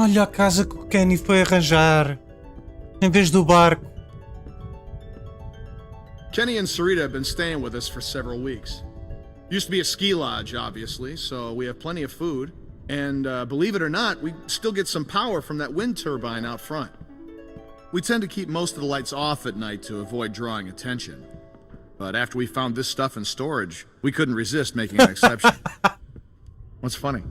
Olha a casa que o Kenny foi arranjar. Em vez do barco. Kenny and Sarita have been staying with us for several weeks. Used to be a ski lodge, obviously, so we have plenty of food. And believe it or not, we still get some power from that wind turbine out front. We tend to keep most of the lights off at night to avoid drawing attention. But after we found this stuff in storage, we couldn't resist making an exception. What's funny?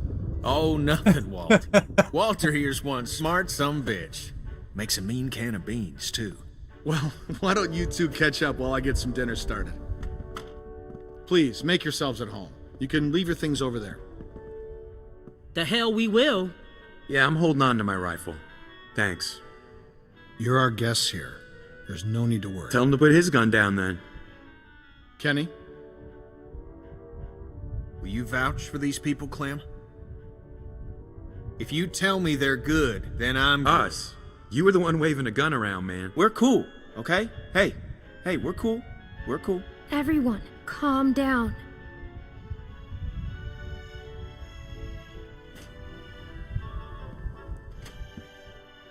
Oh, nothing, Walt. Walter here's one smart sumbitch. Makes a mean can of beans, too. Well, why don't you two catch up while I get some dinner started? Please, make yourselves at home. You can leave your things over there. The hell we will. Yeah, I'm holding on to my rifle. Thanks. You're our guests here. There's no need to worry. Tell him to put his gun down then. Kenny? Will you vouch for these people, Clem? If you tell me they're good, then I'm good. Us? You were the one waving a gun around, man. We're cool, okay? Hey, we're cool. We're cool. Everyone, calm down.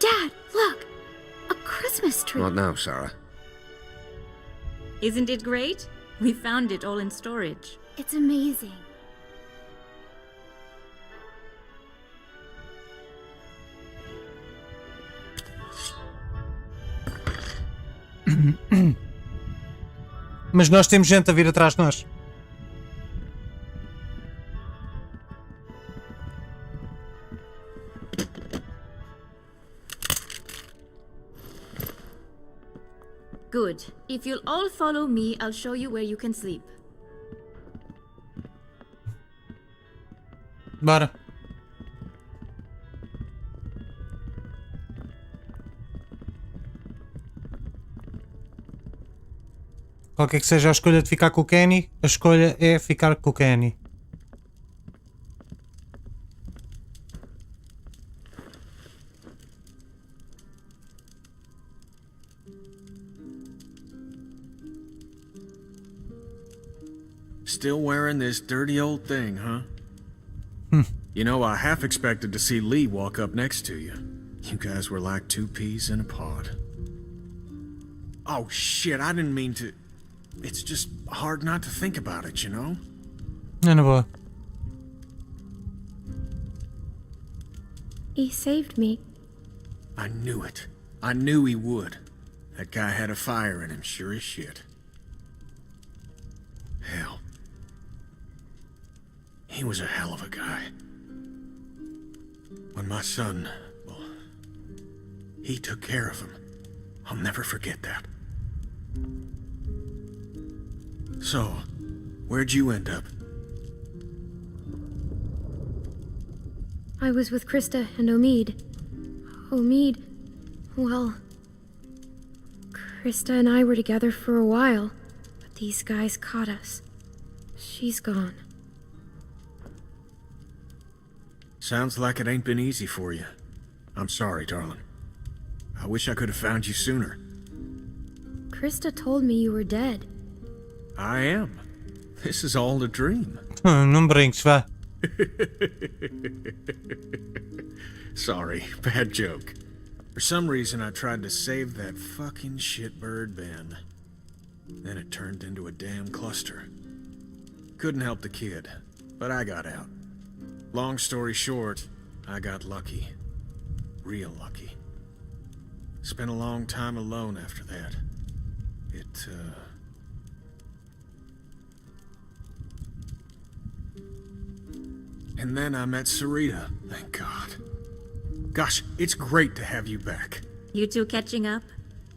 Dad, look! A Christmas tree. What now, Sarah? Isn't it great? We found it all in storage. It's amazing. Mas nós temos gente a vir atrás de nós. Good. If you'll all follow me, I'll show you where you can sleep. Bora. Qualquer que seja a escolha de ficar com o Kenny, a escolha é ficar com o Kenny. Still wearing this dirty old thing, huh? You know, I half expected to see Lee walk up next to you. You guys were like two peas in a pod. Oh shit, I didn't mean to... It's just hard not to think about it, you know? É na boa. He saved me. I knew it. I knew he would. That guy had a fire in him, sure as shit. Hell. He was a hell of a guy. When my son, well, he took care of him. I'll never forget that. So, where'd you end up? I was with Krista and Omid. Omid, well... Krista and I were together for a while, but these guys caught us. She's gone. Sounds like it ain't been easy for you. I'm sorry, darling. I wish I could have found you sooner. Krista told me you were dead. I am. This is all a dream. Não brinques, vá. Sorry, bad joke. For some reason I tried to save that fucking shitbird Ben. Then it turned into a damn cluster. Couldn't help the kid, but I got out. Long story short, I got lucky. Real lucky. Spent a long time alone after that. And then I met Sarita, thank God. Gosh, it's great to have you back. You two catching up?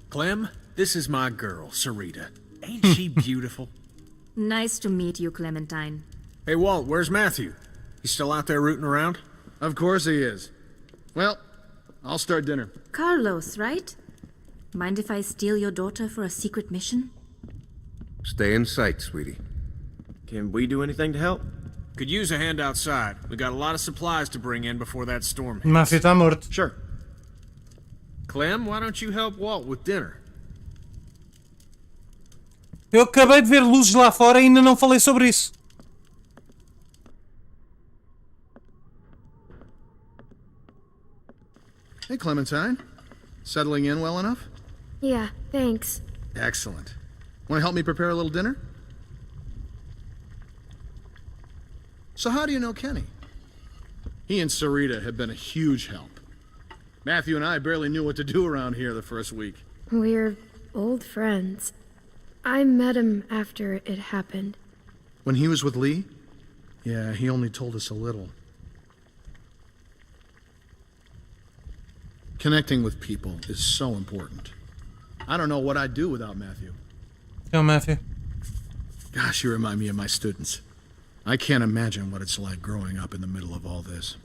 Clem, this is my girl, Sarita. Ain't she beautiful? Nice to meet you, Clementine. Hey, Walt, where's Matthew? He's still out there rooting around? Of course he is. Well, I'll start dinner. Carlos, right? Mind if I steal your daughter for a secret mission? Stay in sight, sweetie. Can we do anything to help? Could use a hand outside. We got a lot of supplies to bring in before that storm hits. Máfia está morto. Sure. Clem, why don't you help Walt with dinner? Eu acabei de ver luzes lá fora e ainda não falei sobre isso. Hey, Clementine. Settling in well enough? Yeah, thanks. Excellent. Want to help me prepare a little dinner? So how do you know Kenny? He and Sarita have been a huge help. Matthew and I barely knew what to do around here the first week. We're old friends. I met him after it happened. When he was with Lee? Yeah, he only told us a little. Connecting with people is so important. I don't know what I'd do without Matthew. Tell Matthew. Gosh, you remind me of my students. I can't imagine what it's like growing up in the middle of all this.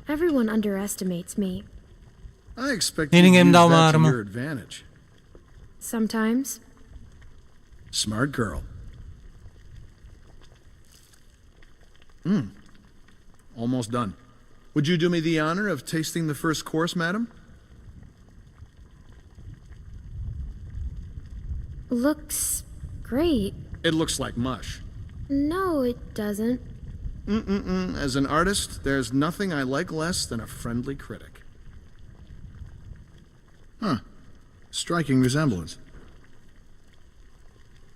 Everyone underestimates me. I expect you to use that to your advantage. Sometimes. Smart girl. Almost done. Would you do me the honor of tasting the first course, madam? Looks great. It looks like mush. No, it doesn't. As an artist, there's nothing I like less than a friendly critic. Huh. Striking resemblance.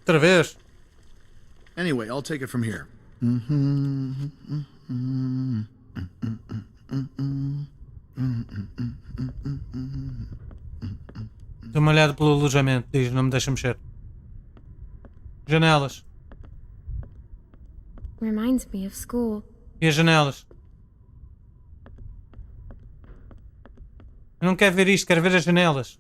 Outra vez. Anyway, I'll take it from here. Dê uma olhada pelo alojamento. Diz, não me deixa mexer. Janelas. Reminds me of school. E as janelas? Eu não quero ver isto, quero ver as janelas.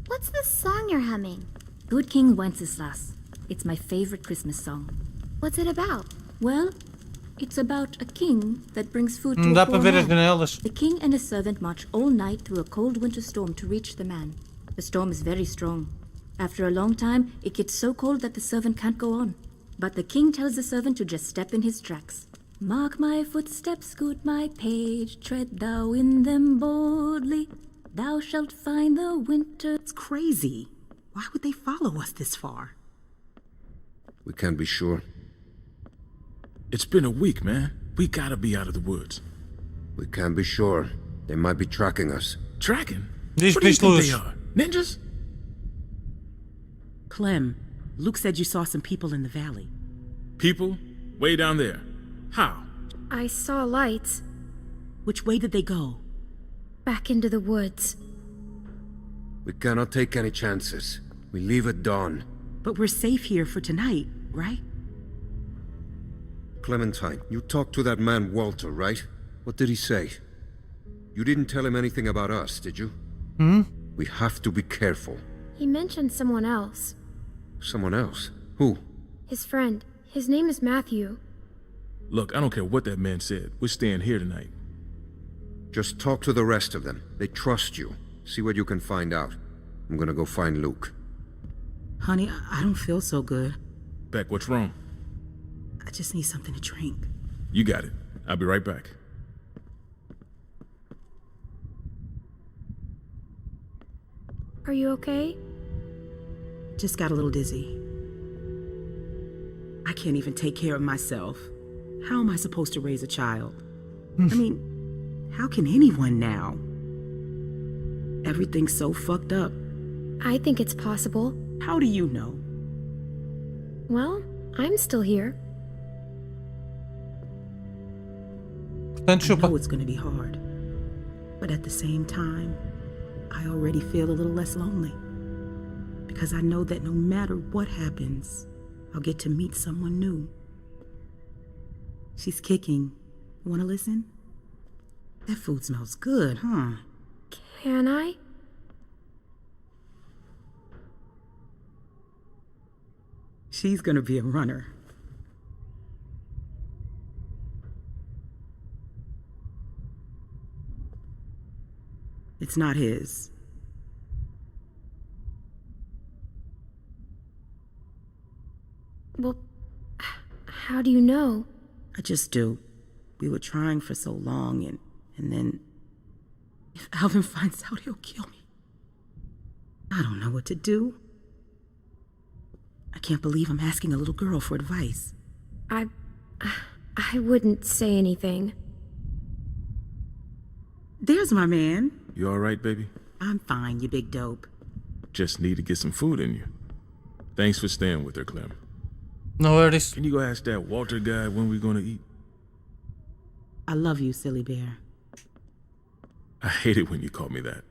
What's the song you're humming? Good King Wenceslas. It's my favorite Christmas song. What's it about? Well, it's about a king that brings food to Não a dá poor para ver as man. janelas. The king and his servant march all night through a cold winter storm to reach the man. The storm is very strong. After a long time, it gets so cold that the servant can't go on. But the king tells the servant to just step in his tracks. Mark my footsteps, good my page, tread thou in them boldly. Thou shalt find the winter. It's crazy. Why would they follow us this far? We can't be sure. It's been a week, man. We gotta be out of the woods. We can't be sure. They might be tracking us. Tracking? Diz What do you para isto, think they Luz. are? Ninjas? Clem, Luke said you saw some people in the valley. People? Way down there. How? I saw lights. Which way did they go? Back into the woods. We cannot take any chances. We leave at dawn. But we're safe here for tonight, right? Clementine, you talked to that man Walter, right? What did he say? You didn't tell him anything about us, did you? We have to be careful. He mentioned someone else. Someone else? Who? His friend. His name is Matthew. Look, I don't care what that man said. We're staying here tonight. Just talk to the rest of them. They trust you. See what you can find out. I'm gonna go find Luke. Honey, I don't feel so good. Beck, what's wrong? I just need something to drink. You got it. I'll be right back. Are you okay? Just got a little dizzy. I can't even take care of myself. How am I supposed to raise a child? I mean, how can anyone now? Everything's so fucked up. I think it's possible. How do you know? Well, I'm still here. Portanto, I chupa. know it's gonna be hard. But at the same time, I already feel a little less lonely. Because I know that no matter what happens, I'll get to meet someone new. She's kicking. Wanna listen? That food smells good, huh? Can I? She's gonna be a runner. It's not his. Well, how do you know? I just do. We were trying for so long and then If Alvin finds out, he'll kill me. I don't know what to do. I can't believe I'm asking a little girl for advice. I wouldn't say anything. There's my man. You alright, baby? I'm fine, you big dope. Just need to get some food in you. Thanks for staying with her, Clem. No worries. Can you go ask that Walter guy when we're gonna eat? I love you, silly bear. I hate it when you call me that.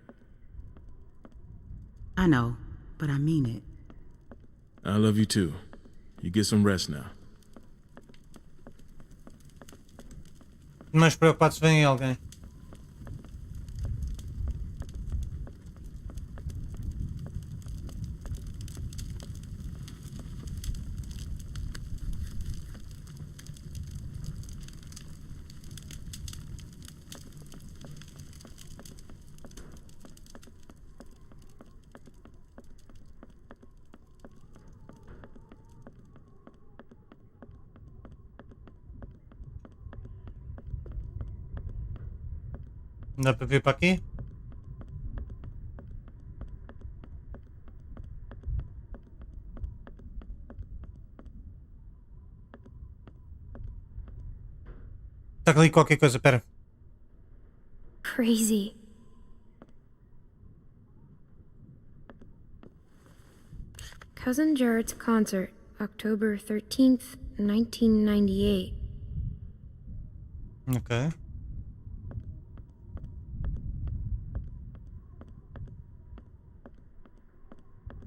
I know, but I mean it. I love you too. You get some rest now. Mais preocupado se vem alguém. Dá para vir para aqui? Está ali qualquer coisa, espera. Crazy. Cousin Jared's concert, October 13th, 1998. Ok.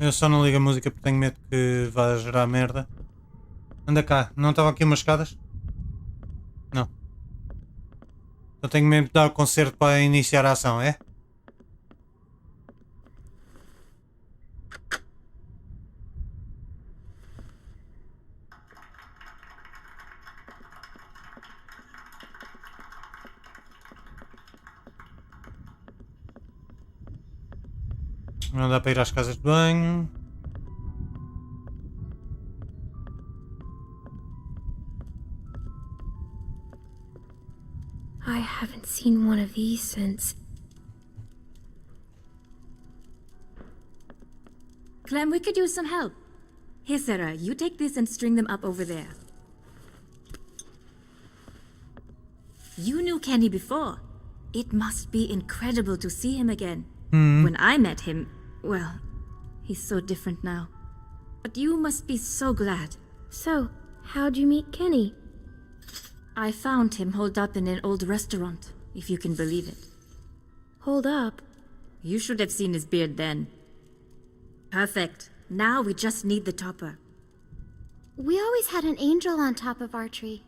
Eu só não ligo a música porque tenho medo que vá gerar merda. Anda cá, não estavam aqui umas escadas? Não. Eu tenho mesmo de dar o concerto para iniciar a ação, é? Não dá para ir às casas de banho. I haven't seen one of these since. Clem, we could use some help. Here, Sarah, you take this and string them up over there. You knew Kenny before. It must be incredible to see him again. When I met him, well, he's so different now. But you must be so glad. So, how'd you meet Kenny? I found him holed up in an old restaurant, if you can believe it. Hold up. You should have seen his beard then. Perfect. Now we just need the topper. We always had an angel on top of our tree.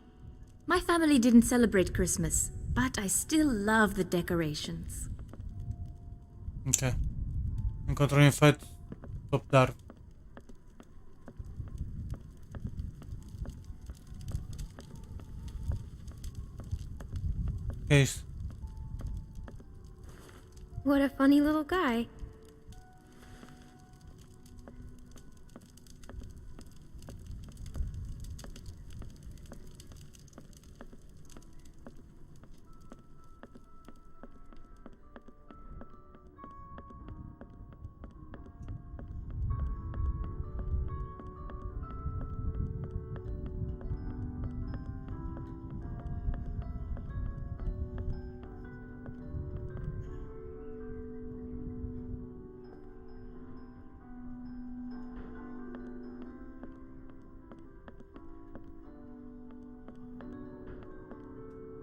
My family didn't celebrate Christmas, but I still love the decorations. Ok. Encontrei um enfeite topo de árvore. O que é isto? What a funny little guy.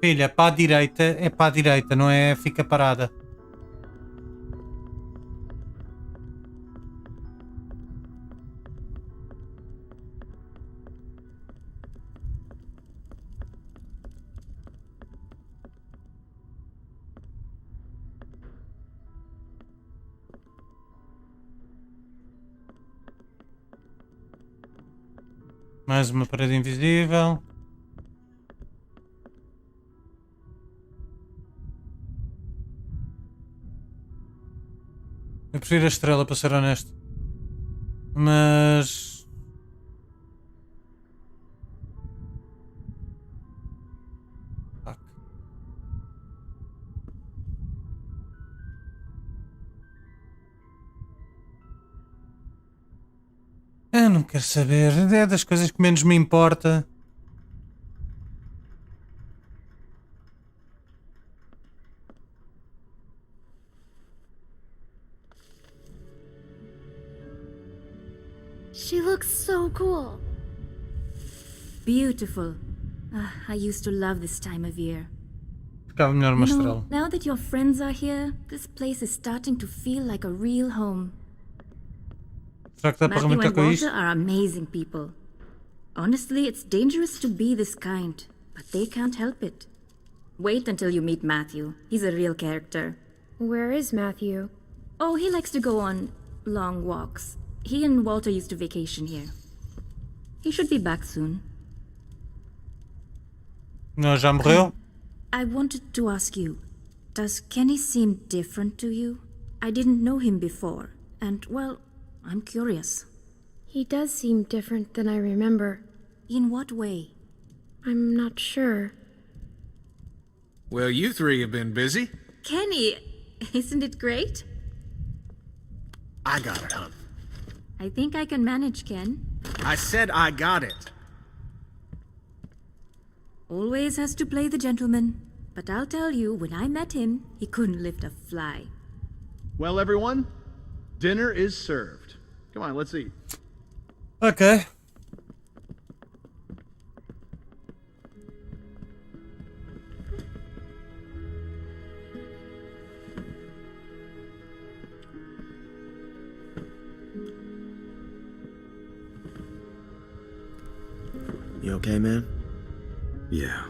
Filha, é para a direita, não é? Fica parada. Mais uma parede invisível. Eu prefiro a estrela, para ser honesto. Mas... Fuck. não quero saber. É das coisas que menos me importa. She looks so cool. Beautiful. I used to love this time of year. Ficava melhor uma estrela. Now that your friends are here, this place is starting to feel like a real home. Será que dá para Matthew remontar and com Walter isto? are amazing people. Honestly, it's dangerous to be this kind, but they can't help it. Wait until you meet Matthew. He's a real character. Where is Matthew? Oh, he likes to go on long walks. He and Walter used to vacation here. He should be back soon. Não, já morreu? I wanted to ask you, does Kenny seem different to you? I didn't know him before, and, well, I'm curious. He does seem different than I remember. In what way? I'm not sure. Well, you three have been busy. Kenny, isn't it great? I got it, hon. I think I can manage, Ken. I said I got it. Always has to play the gentleman. But I'll tell you, when I met him, he couldn't lift a fly. Well, everyone, dinner is served. Come on, let's eat. Ok. You okay, man? Yeah,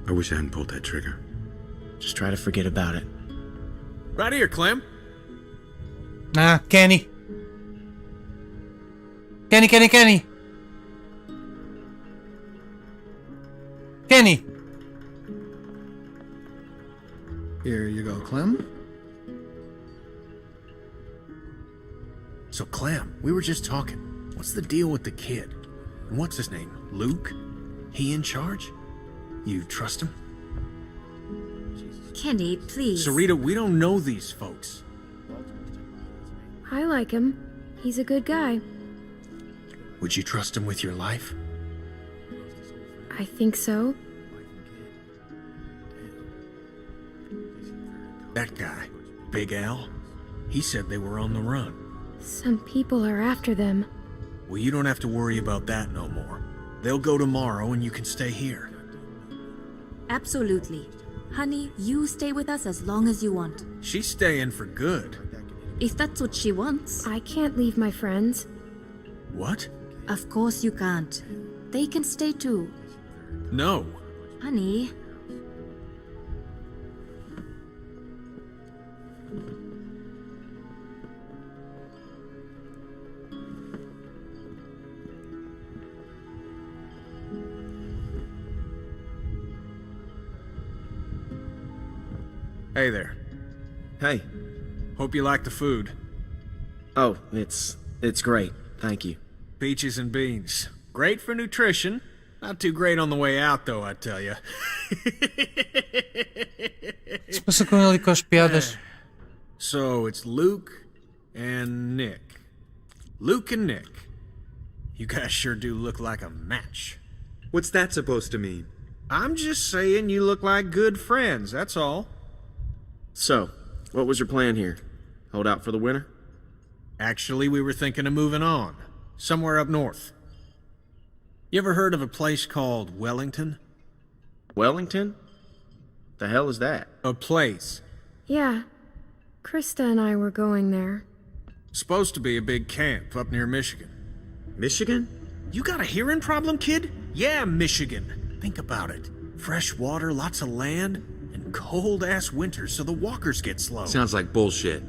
I wish I hadn't pulled that trigger. Just try to forget about it. Right here, Clem. Ah, Kenny. Kenny. Kenny. Here you go, Clem. So, Clem, we were just talking. What's the deal with the kid? And what's his name? Luke? He in charge? You trust him? Kenny, please. Sarita, we don't know these folks. I like him. He's a good guy. Would you trust him with your life? I think so. That guy, Big Al, he said they were on the run. Some people are after them. Well, you don't have to worry about that no more. They'll go tomorrow and you can stay here. Absolutely. Honey, you stay with us as long as you want. She's staying for good. If that's what she wants. I can't leave my friends. What? Of course you can't. They can stay too. No. Honey. Hey there. Hey. Hope you like the food. Oh, it's great. Thank you. Peaches and beans. Great for nutrition. Not too great on the way out, though, I tell you. Se passa com ele e com as piadas. So, it's Luke and Nick. Luke and Nick. You guys sure do look like a match. What's that supposed to mean? I'm just saying you look like good friends, that's all. So, what was your plan here? Hold out for the winter? Actually, we were thinking of moving on. Somewhere up north. You ever heard of a place called Wellington? Wellington? The hell is that? A place. Yeah. Krista and I were going there. Supposed to be a big camp up near Michigan. Michigan? You got a hearing problem, kid? Yeah, Michigan. Think about it. Fresh water, lots of land, and cold-ass winters so the walkers get slow. Sounds like bullshit.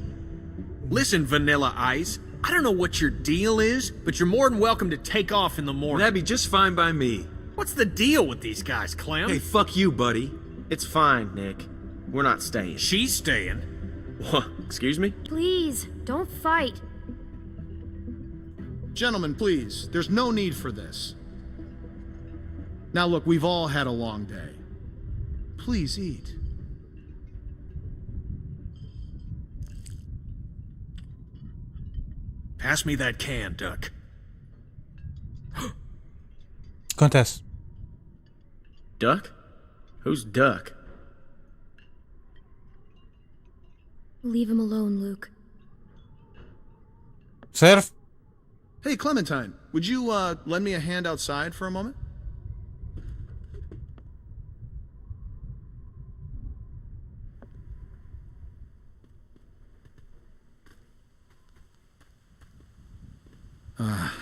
Listen, Vanilla Ice, I don't know what your deal is, but you're more than welcome to take off in the morning. That'd be just fine by me. What's the deal with these guys, Clem? Hey, fuck you, buddy. It's fine, Nick. We're not staying. She's staying. What? Excuse me? Please, don't fight. Gentlemen, please, there's no need for this. Now look, we've all had a long day. Please eat. Pass me that can, Duck. Acontece. Duck? Who's Duck? Leave him alone, Luke. Serve? Hey, Clementine, would you lend me a hand outside for a moment?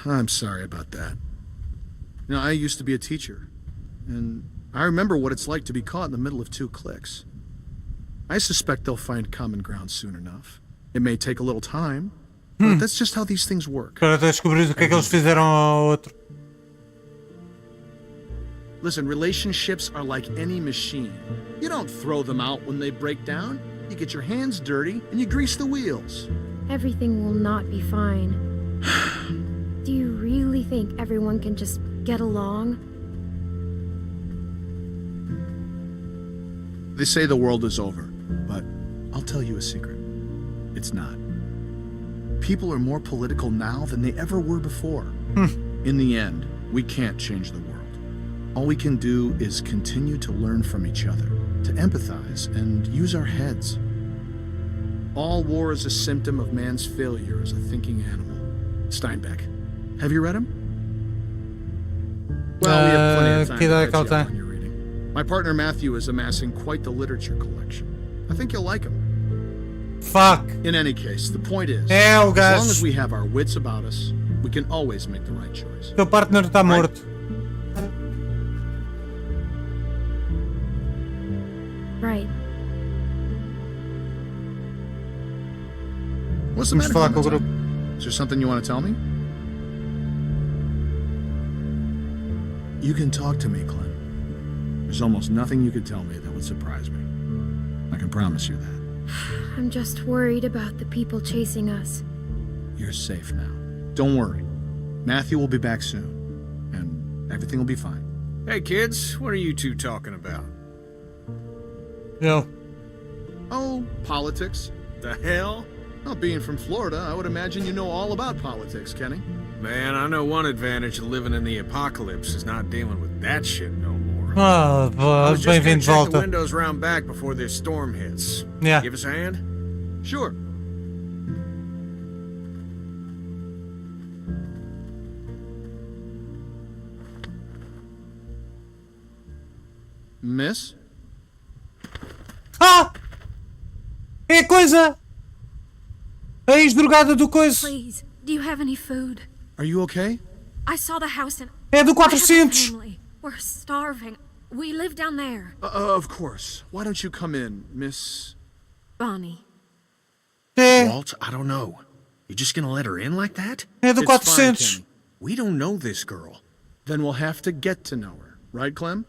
I'm sorry about that. You know, I used to be a teacher, and I remember what it's like to be caught in the middle of two cliques. I suspect they'll find common ground soon enough. It may take a little time, but that's just how these things work. Para descobrir o que é que eles fizeram ao outro. Listen, relationships are like any machine. You don't throw them out when they break down. You get your hands dirty and you grease the wheels. Everything will not be fine. Do you really think everyone can just get along? They say the world is over, but I'll tell you a secret. It's not. People are more political now than they ever were before. In the end, we can't change the world. All we can do is continue to learn from each other, to empathize, and use our heads. All war is a symptom of man's failure as a thinking animal. Steinbeck. Have you read him? Well, we have plenty of time to catch up on your reading. My partner Matthew is amassing quite the literature collection. I think you'll like him. Fuck. In any case, the point is, É, o as gajo. long as we have our wits about us, we can always make the right choice. Teu partner está morto. Right. What's the Vamos matter, falar com o Clementine? grupo. Is there something you want to tell me? You can talk to me, Clem. There's almost nothing you could tell me that would surprise me. I can promise you that. I'm just worried about the people chasing us. You're safe now. Don't worry. Matthew will be back soon, and everything will be fine. Hey, kids, what are you two talking about? Eu. Oh, politics. The hell? Well, being from Florida, I would imagine you know all about politics, Kenny. Man, I know one advantage of living in the apocalypse is not dealing with that shit no more. Ah, I was just gonna bem-vindo de check the volta. windows round back before this storm hits. Yeah. Give us a hand? Sure. Miss? Ah! É a coisa! A ex-drogada do coisa! Please, do you have any food? Are you okay? I saw the house and É do I have a 400! family. We're starving. We live down there. Of course. Why don't you come in, Miss... Bonnie. É, Walt, I don't know. You just gonna let her in like that? é do It's fine, 400! Kenny. We don't know this girl. Then we'll have to get to know her. Right, Clem?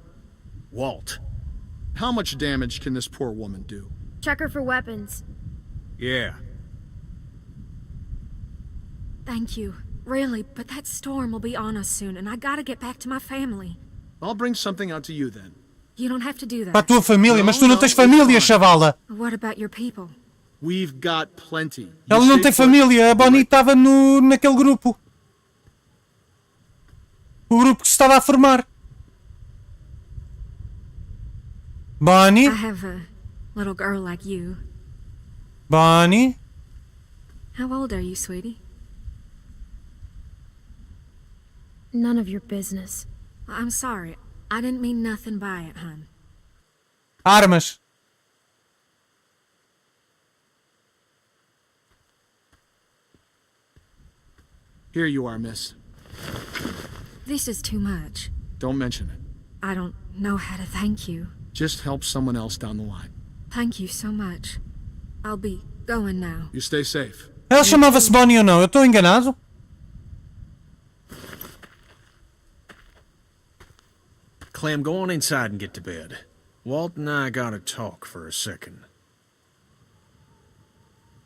Walt. How much damage can this poor woman do? Check her for weapons. Yeah. Thank you. Really, but that storm will be on us soon, and I gotta get back to my family. I'll bring something out to you then. You don't have to do Para a that. tua família, mas tu não Não, tens não, família, it's chavala! What about your people? We've got plenty. You Ela não stay tem put. família, a Bonnie estava naquele grupo. O grupo que se estava a formar. Bonnie? I have a little girl like you. Bonnie? How old are you, sweetie? None of your business. I'm sorry. I didn't mean nothing by it, hon. Armas. Here you are, miss. This is too much. Don't mention it. I don't know how to thank you. Just help someone else down the line. Thank you so much. I'll be going now. You stay safe. Ela chamava-se Bonnie ou não? Eu estou enganado? Clem, go on inside and get to bed. Walt and I gotta talk for a second.